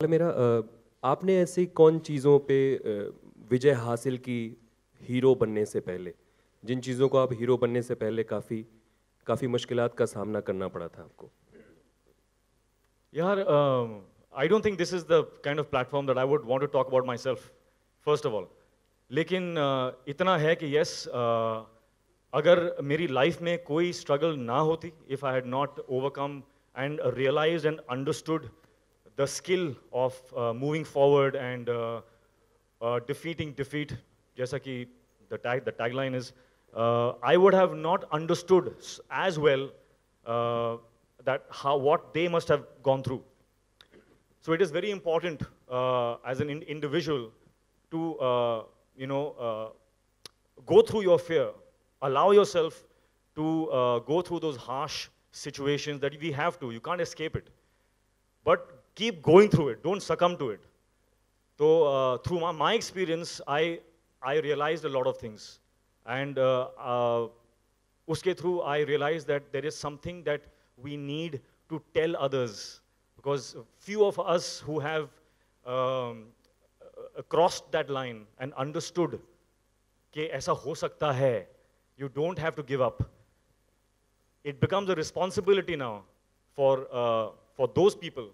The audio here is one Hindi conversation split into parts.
मेरा आपने ऐसी कौन चीज़ों पे विजय हासिल की हीरो बनने से पहले, जिन चीज़ों को आप हीरो बनने से पहले काफ़ी काफ़ी मुश्किलात का सामना करना पड़ा था आपको? Yaar, I don't think this is the kind of platform that I would want to talk about myself, first of all. लेकिन इतना है कि yes, अगर मेरी लाइफ में कोई स्ट्रगल ना होती, if I had not overcome and realized and understood the skill of moving forward and defeating defeat, जैसा कि the tagline is, I would have not understood as well that what they must have gone through. So it is very important as an individual to go through your fear, allow yourself to go through those harsh situations that we have to. You can't escape it, but keep going through it. Don't succumb to it. So through my experience, I realized a lot of things, and uske through I realized that there is something that we need to tell others, because few of us who have crossed that line and understood कि ऐसा हो सकता है, you don't have to give up. It becomes a responsibility now for those people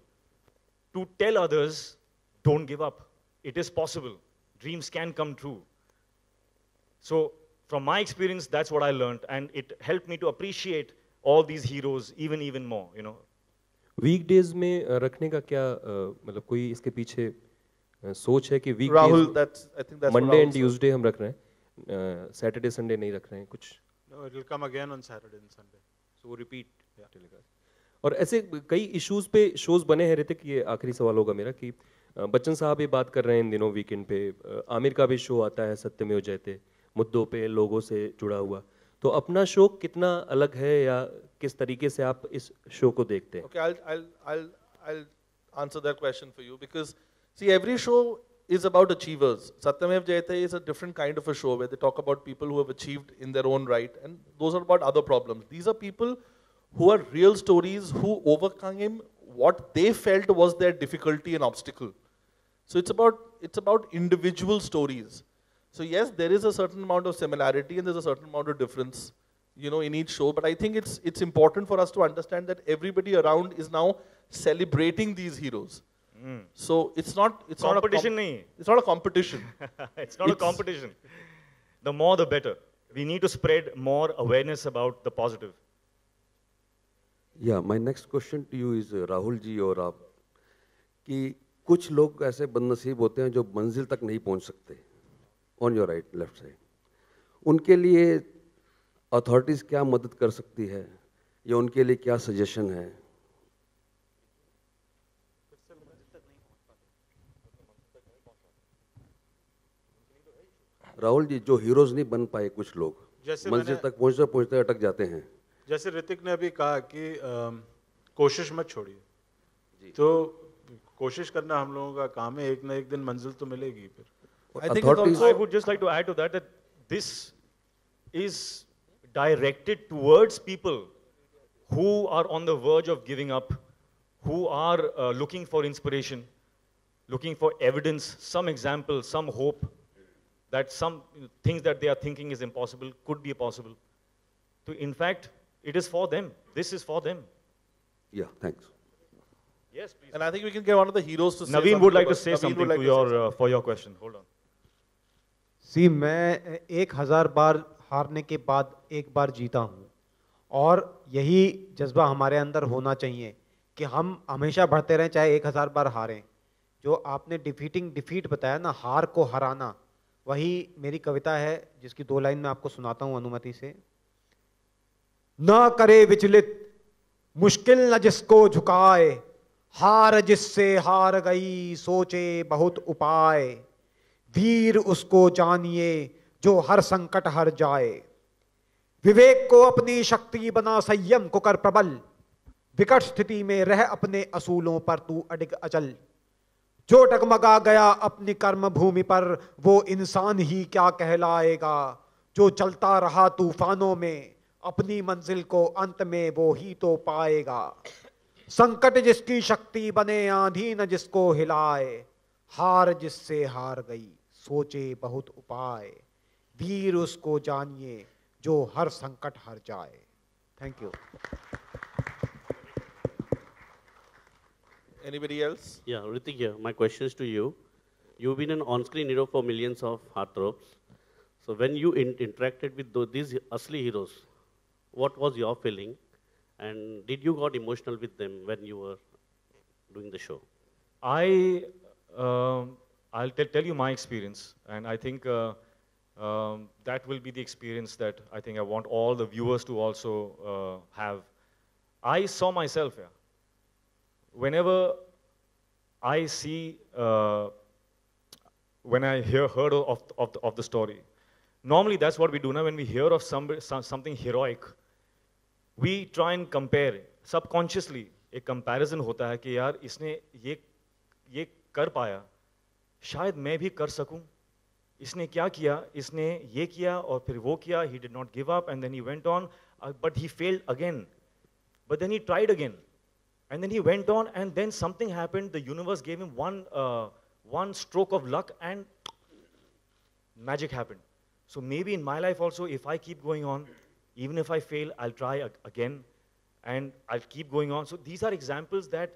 to tell others, don't give up. It is possible. Dreams can come true. So from my experience, that's what I learned, and it helped me to appreciate all these heroes even more, you know. Weekdays में रखने का क्या मतलब कोई इसके पीछे सोच है कि Rahul, weekdays I think that's Monday what and Tuesday हम रख रहे हैं, सैटरडे संडे नहीं रख रहे हैं कुछ? No, it will come again on Saturday and Sunday. So repeat चलेगा। और ऐसे कई इश्यूज पे शोज बने हैं ऋतिक, ये आखिरी सवाल होगा मेरा कि बच्चन साहब ये बात कर रहे हैं इन दिनों वीकेंड पे, आमिर का भी शो आता है सत्यमेव जयते, मुद्दों पे लोगों से जुड़ा हुआ, तो अपना शो कितना अलग है या किस तरीके से आप इस शो को देखते हैं? Okay, I'll answer that question for you, because see, every show is about achievers. Satyamev Jayate is a different kind of a show where they talk about people who have achieved in their own right, and those are about other problems. These are people who are real stories who overcame what they felt was their difficulty and obstacle. So it's about individual stories. So yes, there is a certain amount of similarity and there's a certain amount of difference, you know, in each show. But I think it's important for us to understand that everybody around is now celebrating these heroes. So it's not Competition it's not a competition. It's not a competition. The more the better. We need to spread more awareness about the positive. Yeah, my next question to you is Rahul ji और आप, कि कुछ लोग ऐसे बदनसीब होते हैं जो मंजिल तक नहीं पहुंच सकते, on your right left side, उनके लिए अथॉरिटीज़ क्या मदद कर सकती है या उनके लिए क्या सजेशन है? राहुल जी, जो हीरोज नहीं बन पाए कुछ लोग, मंजिल तक पहुंचते पहुंचते अटक जाते हैं। जैसे ऋतिक ने अभी कहा कि कोशिश मत छोड़िए, तो कोशिश करना हम लोगों का काम है, एक ना एक दिन मंजिल तो मिलेगी फिर। I think it's also, I would just like to add to that this is directed towards people who are on the verge of giving up, who are looking for inspiration, looking for evidence, some example, some hope that some things that they are thinking is impossible could be possible. So in fact, it is for them. This is for them. Yeah, thanks. Yes, please. and I think we can get one of the heroes to say Naveen something would like to about- say Naveen something would like to to say something. your for your question. Hold on. सी मैं 1000 बार हारने के बाद एक बार जीता हूँ, और यही जज्बा हमारे अंदर होना चाहिए कि हम हमेशा बढ़ते रहें चाहे 1000 बार हारें। जो आपने डिफीट बताया ना, हार को हराना, वही मेरी कविता है जिसकी 2 लाइन में आपको सुनाता हूँ अनुमति से। ना करे विचलित मुश्किल न जिसको झुकाए, हार जिससे हार गई सोचे बहुत उपाय, वीर उसको जानिए जो हर संकट हर जाए, विवेक को अपनी शक्ति बना संयम को कर प्रबल, विकट स्थिति में रह अपने असूलों पर तू अडिग अचल, जो डगमगा गया अपनी कर्म भूमि पर वो इंसान ही क्या कहलाएगा, जो चलता रहा तूफानों में अपनी मंजिल को अंत में वो ही तो पाएगा। संकट जिसकी शक्ति बने, आंधी न जिसको हिलाए, हार जिससे हार गई, सोचे बहुत उपाय, वीर उसको जानिए जो हर संकट हार जाए। Thank you. Anybody else? Yeah, Ritik here. My question is to you. You've been an on-screen hero for millions of heartthrobs. So when you interacted with these Asli heroes, what was your feeling? And did you got emotional with them when you were doing the show? I'll tell you my experience, and I think that will be the experience that I think I want all the viewers to also have. I saw myself, yeah. Whenever I see, when I heard of the story, normally that's what we do now. When we hear of something heroic, we try and compare subconsciously. एक comparison होता है कि यार इसने ये कर पाया, शायद मैं भी कर सकूं. इसने क्या किया? इसने ये किया और फिर वो किया. He did not give up and then he went on, but he failed again. But then he tried again. And then he went on, and then something happened. The universe gave him one stroke of luck, and magic happened. So maybe in my life also, if I keep going on, even if I fail, I'll try again, and I'll keep going on. So these are examples that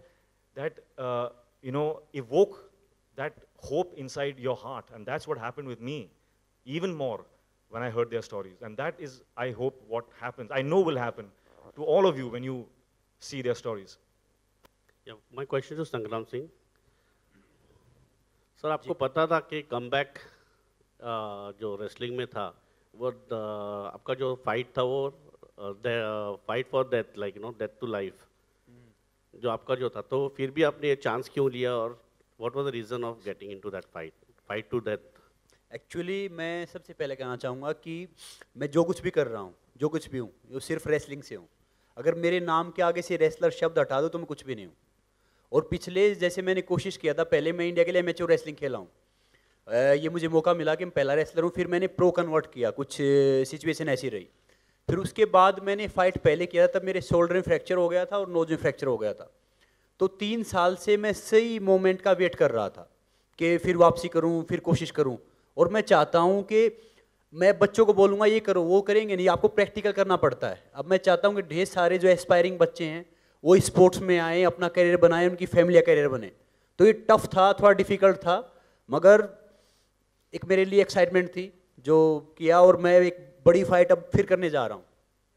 evoke that hope inside your heart, and that's what happened with me, even more when I heard their stories. And that is, I hope, what happens. I know will happen to all of you when you see their stories. Yeah, my question to Sangram Singh. Sir आपको पता था कि कमबैक जो रेसलिंग में था वो आपका जो फाइट था वो fight for death, like death to life जो आपका जो था, तो फिर भी आपने ये चांस क्यों लिया और what was the reason of getting into that fight to death? Actually मैं सबसे पहले कहना चाहूँगा कि मैं जो कुछ भी कर रहा हूँ, जो कुछ भी हूँ, वो सिर्फ रेसलिंग से हूँ. अगर मेरे नाम के आगे से रेसलर शब्द हटा दो तो मैं कुछ भी नहीं हूँ. और पिछले जैसे मैंने कोशिश किया था, पहले मैं इंडिया के लिए मैच्योर रेसलिंग खेला हूँ. ये मुझे मौका मिला कि मैं पहला रेसलर हूँ. फिर मैंने प्रो कन्वर्ट किया, कुछ सिचुएशन ऐसी रही. फिर उसके बाद मैंने फाइट पहले किया था, तब मेरे शोल्डर में फ्रैक्चर हो गया था और नोज में फ्रैक्चर हो गया था. तो 3 साल से मैं सही मोमेंट का वेट कर रहा था कि फिर वापसी करूँ, फिर कोशिश करूँ. और मैं चाहता हूँ कि मैं बच्चों को बोलूँगा ये करो, वो करेंगे नहीं, आपको प्रैक्टिकल करना पड़ता है. अब मैं चाहता हूँ कि ढेर सारे जो एस्पायरिंग बच्चे हैं वो स्पोर्ट्स में आए, अपना करियर बनाए, उनकी फैमिली का करियर बने. तो ये टफ था, थोड़ा डिफिकल्ट था, मगर एक मेरे लिए एक्साइटमेंट थी जो किया. और मैं एक बड़ी फाइट अब फिर करने जा रहा हूँ.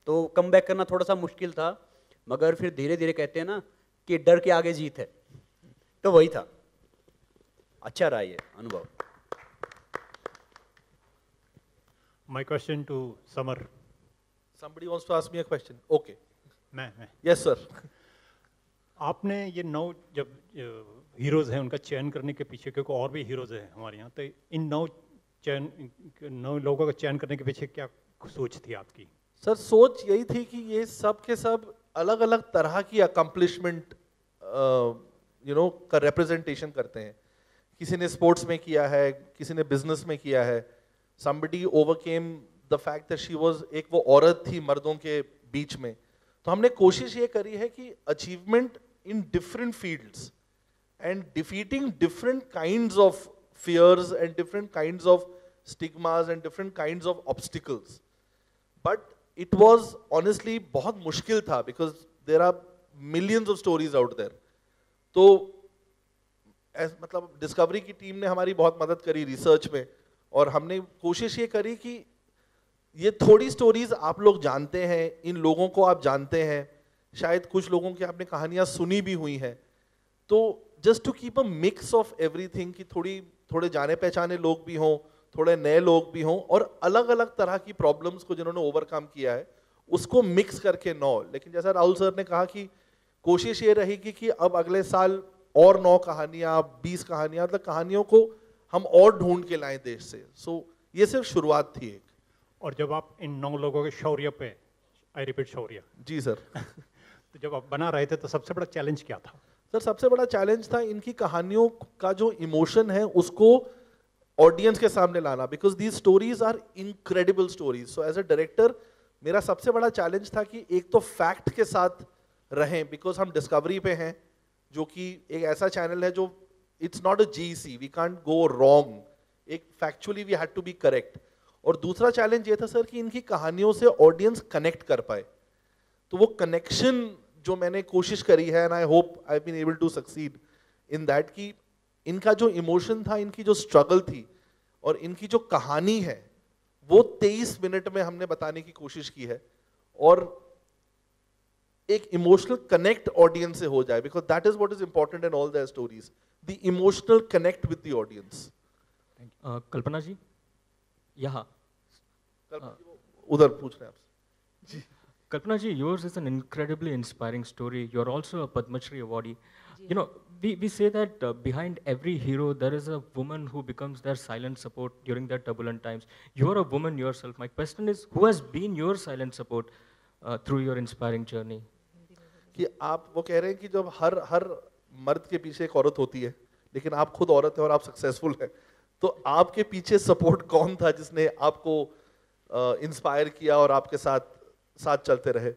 तो कम बैक करना थोड़ा सा मुश्किल था, मगर फिर धीरे धीरे कहते हैं ना कि डर के आगे जीत है, तो वही था. अच्छा रहा ये अनुभव. My question to Samar. Somebody wants to ask me a question. Okay. मैं Yes, sir. आपने ये 9 जब हीरोज़ हैं उनका चयन करने के पीछे, क्योंकि और भी हीरोज़ हैं हमारे यहाँ, तो इन 9 लोगों का चयन करने के पीछे क्या सोच थी आपकी? सर सोच यही थी कि ये सब के सब अलग अलग तरह की अकम्पलिशमेंट का रिप्रेजेंटेशन करते हैं. किसी ने स्पोर्ट्स में किया है, किसी ने बिजनेस में किया है. somebody overcame the fact that she was एक वो औरत थी मर्दों के बीच में. तो हमने कोशिश ये करी है कि achievement in different fields and defeating different kinds of fears and different kinds of stigmas and different kinds of obstacles. But it was honestly बहुत मुश्किल था because there are millions of stories out there. तो मतलब डिस्कवरी की टीम ने हमारी बहुत मदद करी रिसर्च में, और हमने कोशिश ये करी कि ये थोड़ी स्टोरीज आप लोग जानते हैं, इन लोगों को आप जानते हैं, शायद कुछ लोगों की आपने कहानियां सुनी भी हुई हैं. तो just to keep a mix of everything कि थोड़े जाने पहचाने लोग भी हों, थोड़े नए लोग भी हों, और अलग अलग तरह की प्रॉब्लम्स को जिन्होंने ओवरकम किया है उसको मिक्स करके 9. लेकिन जैसा राहुल सर ने कहा कि कोशिश ये रहेगी कि अब अगले साल और 9 कहानियां, 20 कहानियां, मतलब कहानियों को हम और ढूंढ के लाएं देश से. सो ये सिर्फ शुरुआत थी एक. और जब आप इन 9 लोगों के शौर्य पे, I repeat Shaurya, ji sir, तो जब आप बना रहे थे तो सबसे बड़ा चैलेंज क्या था? सर सबसे बड़ा चैलेंज था इनकी कहानियों का जो इमोशन है उसको ऑडियंस के सामने लाना, because these stories are incredible stories. So as a director मेरा सबसे बड़ा चैलेंज था कि एक तो फैक्ट के साथ रहें, बिकॉज हम डिस्कवरी पे हैं जो कि एक ऐसा चैनल है जो it's not a GC, we can't go wrong, एक factually we had to be correct. और दूसरा चैलेंज ये था सर कि इनकी कहानियों से ऑडियंस कनेक्ट कर पाए, तो वो कनेक्शन जो मैंने कोशिश करी है, and I hope I been able to succeed in that, कि इनका जो इमोशन था, इनकी जो स्ट्रगल थी और इनकी जो कहानी है वो 23 मिनट में हमने बताने की कोशिश की है, और एक इमोशनल कनेक्ट ऑडियंस से हो जाए, because that is what is important in all their stories, the emotional connect with the audience. Kalpana ji, यहाँ उधर पूछ रहे हैं आपसे। Kalpana ji, yours is an incredibly inspiring story. You're also a Padma Shri awardee. You know, we say that behind every hero there is a woman who becomes their silent support during their turbulent times. You're a woman yourself. My question is, who has been your silent support through your inspiring journey? कि आप वो कह रहे हैं कि जब हर मर्द के पीछे एक औरत होती है, लेकिन आप खुद औरत है और आप सक्सेसफुल है, तो आपके पीछे सपोर्ट कौन था जिसने आपको इंस्पायर किया और आपके साथ चलते रहे?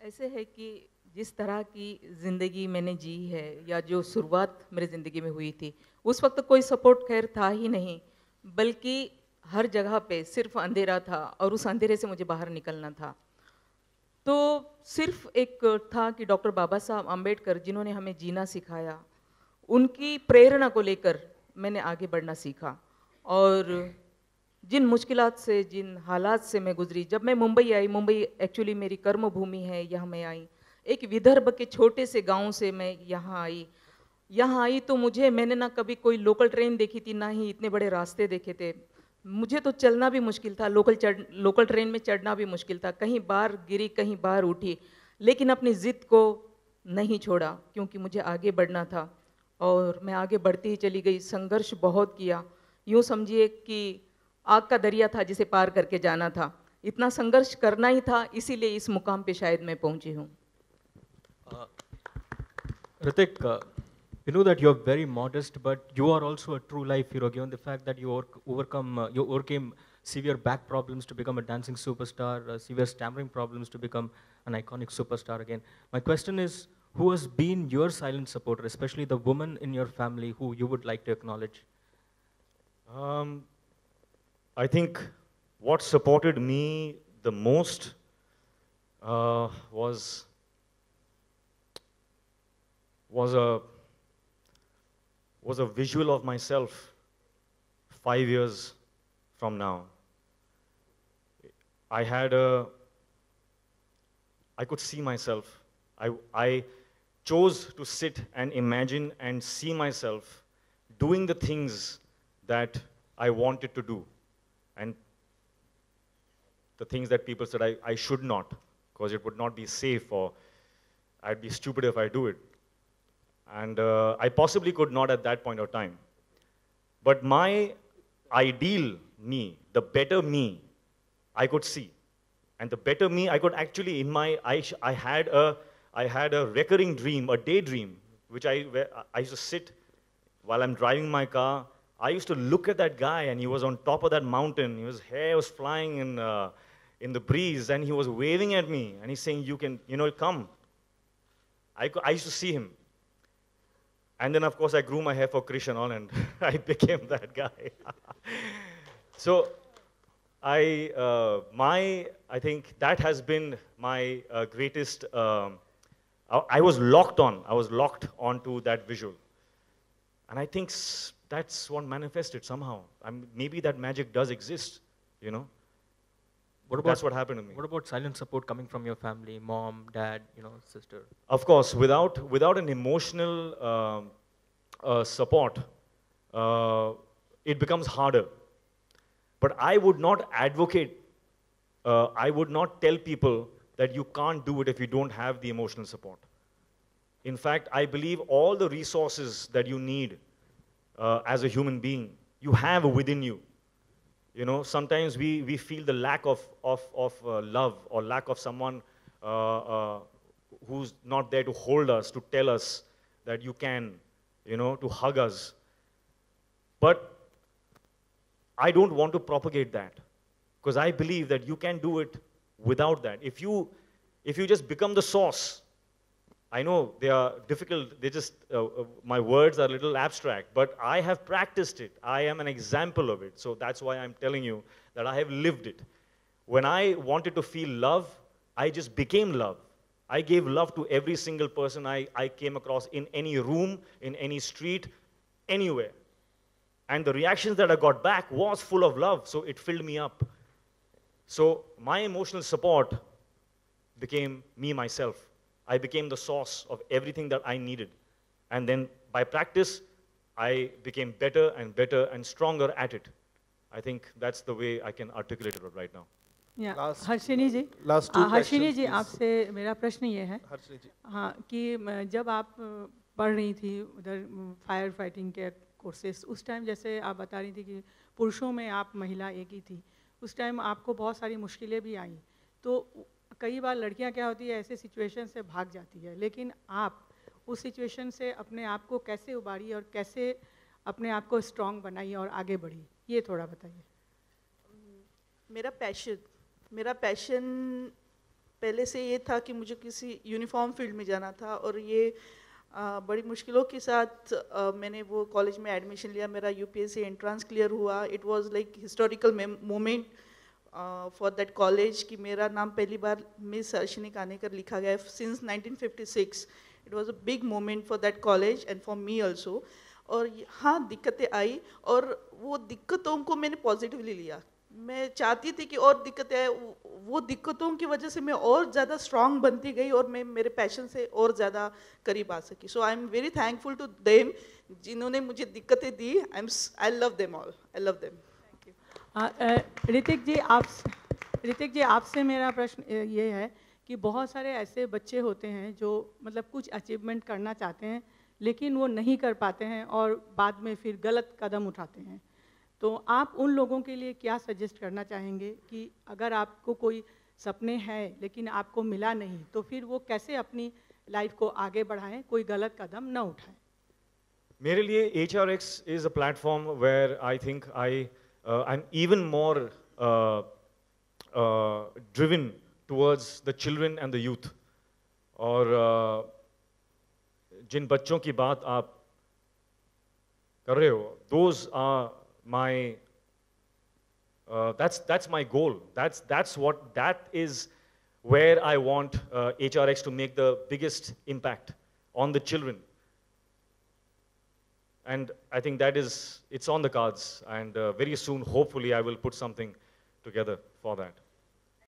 ऐसे है कि जिस तरह की ज़िंदगी मैंने जी है, या जो शुरुआत मेरी ज़िंदगी में हुई थी, उस वक्त कोई सपोर्ट खैर था ही नहीं, बल्कि हर जगह पे सिर्फ अंधेरा था और उस अंधेरे से मुझे बाहर निकलना था। तो सिर्फ एक था कि डॉक्टर बाबा साहब अम्बेडकर जिन्होंने हमें जीना सिखाया, उनकी प्रेरणा को लेकर मैंने आगे बढ़ना सीखा। और जिन मुश्किलात से, जिन हालात से मैं गुजरी, जब मैं मुंबई आई, मुंबई एक्चुअली मेरी कर्म भूमि है, यहाँ मैं आई, एक विदर्भ के छोटे से गांव से मैं यहाँ आई तो मैंने ना कभी कोई लोकल ट्रेन देखी थी, ना ही इतने बड़े रास्ते देखे थे। मुझे तो चलना भी मुश्किल था, लोकल ट्रेन में चढ़ना भी मुश्किल था, कहीं बार गिरी कहीं बार उठी, लेकिन अपनी ज़िद को नहीं छोड़ा क्योंकि मुझे आगे बढ़ना था और मैं आगे बढ़ती ही चली गई। संघर्ष बहुत किया, यूँ समझिए कि आग का दरिया था जिसे पार करके जाना था, इतना संघर्ष करना ही था, इसीलिए इस मुकाम पे शायद मैं पहुंची हूँ। Ritik, you know that you're very modest, but you are also a true life hero, given the fact that you overcame severe back problems to become a dancing superstar, severe stammering problems to become an iconic superstar again. My question is, who has been your silent supporter, especially the woman in your family who you would like to acknowledge? I think what supported me the most was a visual of myself 5 years from now. I could see myself. I chose to sit and imagine and see myself doing the things that I wanted to do, and the things that people said I should not, because it would not be safe, or I'd be stupid if I do it. And I possibly could not at that point of time. But my ideal me, the better me, I could see. And the better me, I could actually, I had a recurring dream, a daydream, where I used to sit while I'm driving my car. I used to look at that guy, and he was on top of that mountain. His hair was flying in the breeze, and he was waving at me, and he's saying, "You can, come." I used to see him. And then, of course, I grew my hair for Krish and all, and I became that guy. So, I think that has been my greatest. I was locked onto that visual, and I think that's what manifested somehow. Maybe that magic does exist, That's what happened to me. What about silent support coming from your family, mom, dad, sister? Of course, without an emotional support, it becomes harder. But I would not advocate, I would not tell people that you can't do it if you don't have the emotional support. In fact, I believe all the resources that you need as a human being, you have within you. Sometimes we feel the lack of love, or lack of someone who's not there to hold us, to tell us that you can, to hug us. But I don't want to propagate that, because I believe that you can do it without that. If If you just become the sauce, I know they are difficult, they just, my words are a little abstract, but I have practiced it. I am an example of it. So that's why I'm telling you that I have lived it. When I wanted to feel love, I just became love. I gave love to every single person I came across in any room, in any street, anywhere. And the reactions that I got back was full of love, so it filled me up. So my emotional support became me, myself. I became the source of everything that I needed. And then by practice, I became better and stronger at it. I think that's the way I can articulate it right now. Harshini जी, हर्षिनी जी आपसे मेरा प्रश्न ये है हाँ कि जब आप पढ़ रही थी उधर फायर फाइटिंग के कोर्सेस, उस टाइम जैसे आप बता रही थी कि पुरुषों में आप महिला एक ही थी, उस टाइम आपको बहुत सारी मुश्किलें भी आई। तो कई बार लड़कियां क्या होती है, ऐसे सिचुएशन से भाग जाती है, लेकिन आप उस सिचुएशन से अपने आप को कैसे उबारी और कैसे अपने आप को स्ट्रॉन्ग बनाई और आगे बढ़ी, ये थोड़ा बताइए। मेरा पैशन पहले से ये था कि मुझे किसी यूनिफॉर्म फील्ड में जाना था, और ये बड़ी मुश्किलों के साथ मैंने वो कॉलेज में एडमिशन लिया, मेरा यूपीएससी एंट्रेंस क्लियर हुआ। It was like historical moment for that college कि मेरा नाम पहली बार मिस अर्शिनी कानेकर लिखा गया since 1956। It was a big moment for that college and for me also. और हाँ, दिक्कतें आई और वो दिक्कतों को मैंने पॉजिटिवली लिया। मैं चाहती थी कि और दिक्कतें आए, वो दिक्कतों की वजह से मैं और ज़्यादा स्ट्रांग बनती गई और मैं मेरे पैशन से और ज़्यादा करीब आ सकी। So I am very thankful to them जिन्होंने मुझे दिक्कतें दी। I love them all, I love them. Hrithik ji आपसे मेरा प्रश्न ये है कि बहुत सारे ऐसे बच्चे होते हैं जो मतलब कुछ अचीवमेंट करना चाहते हैं लेकिन वो नहीं कर पाते हैं और बाद में फिर गलत कदम उठाते हैं। तो आप उन लोगों के लिए क्या सजेस्ट करना चाहेंगे कि अगर आपको कोई सपने हैं लेकिन आपको मिला नहीं तो फिर वो कैसे अपनी लाइफ को आगे बढ़ाएं, कोई गलत कदम न उठाएं? मेरे लिए HRX is a platform where I think I'm even more driven towards the children and the youth. और जिन बच्चों की बात आप कर रहे हो, those are my that's my goal. That is where I want HRX to make the biggest impact on the children. And I think it's on the cards, and very soon, hopefully, I will put something together for that.